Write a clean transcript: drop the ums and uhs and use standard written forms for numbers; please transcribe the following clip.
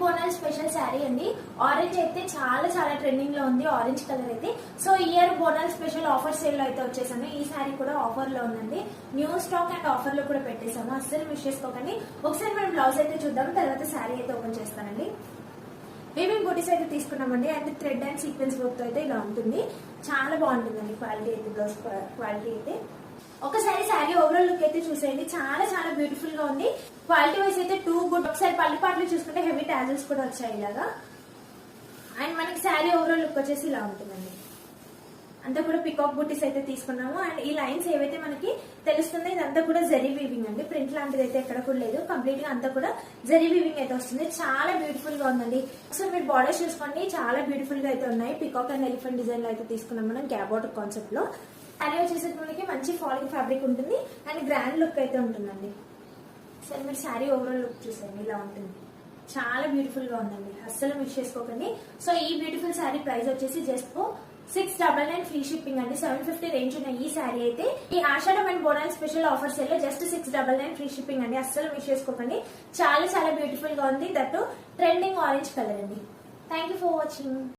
బోనాల్ special sari అండి. Orange అయితే చాలా చాలా ట్రెండింగ్ లో ఉంది. ఆరెంజ్ కలర్ అయితే సో ఇయర్ బోనాల్ స్పెషల్ ఆఫర్ సేల్ లో అయితే వచ్చేసాను. ఈ శారీ కూడా ఆఫర్ లో ఉందండి. న్యూ స్టాక్ అండ్ ఆఫర్ లో కూడా పెట్టేసాము. అస్సలు మిస్ చేసుకోకండి. ఒకసారి మనం బ్లౌజ్ అయితే చూద్దాం, తర్వాత శారీ అయితే ఓపెన్ చేస్తానండి. వీవింగ్ బూటీస్ అయితే తీసుకున్నామండి. And thread and sequence work తో అయితే ఇలా ఉంటుంది. చాలా బాగుంటుందండి క్వాలిటీ అయితే, బ్లౌజ్ క్వాలిటీ అయితే. ఒకసారి శారీ ఓవరాల్ లుక్ అయితే చూసేయండి. చాలా చాలా బ్యూటిఫుల్ గా ఉంది. క్వాలిటీ వైస్ అయితే టూ గుడ్. ఒకసారి పళ్ళు పాటలు చూసుకుంటే హెవీ టాజల్స్ కూడా వచ్చాయి ఇలాగా. అండ్ మనకి శారీ ఓవరాల్ లుక్ వచ్చేసి ఇలా ఉంటుందండి. అంతా కూడా పికాక్ బూటీస్ అయితే తీసుకున్నాము. అండ్ ఈ లైన్స్ ఏవైతే మనకి తెలుస్తుంది ఇదంతా కూడా జరీ వీవింగ్ అండి. ప్రింట్ లాంటిది అయితే ఎక్కడ కూడా లేదు. కంప్లీట్ గా అంతా కూడా జరీ వీవింగ్ అయితే వస్తుంది. చాలా బ్యూటిఫుల్ గా ఉందండి. ఒకసారి మీరు బార్డర్స్ చూసుకోండి, చాలా బ్యూటిఫుల్ గా అయితే ఉన్నాయి. పికాక్ అండ్ ఎలిఫెంట్ డిజైన్ లో అయితే తీసుకున్నాం మనం గ్యాప్ బార్డర్ కాన్సెప్ట్ లో. శారీ వచ్చేసి మనకి మంచి ఫాలింగ్ ఫ్యాబ్రిక్ ఉంటుంది అండ్ గ్రాండ్ లుక్ అయితే ఉంటుందండి. సరే మీరు శారీ ఓవరాల్ లుక్ చూసేయండి, ఇలా ఉంటుంది. చాలా బ్యూటిఫుల్ గా ఉందండి, అస్సలు మిస్ చేసుకోకండి. సో ఈ బ్యూటిఫుల్ శారీ ప్రైస్ వచ్చేసి జస్ట్ 699 ఫ్రీ షిప్పింగ్ అండి. 750 రేంజ్ ఉన్న ఈ శారీ అయితే ఈ Ashadam and Bonal special offer sale లో జస్ట్ 699 ఫ్రీ షిప్పింగ్ అండి. అస్సలు మిస్ చేసుకోకండి. చాలా చాలా బ్యూటిఫుల్ గా ఉంది. దట్ ట్రెండింగ్ ఆరెంజ్ కలర్ అండి. Thank you for watching.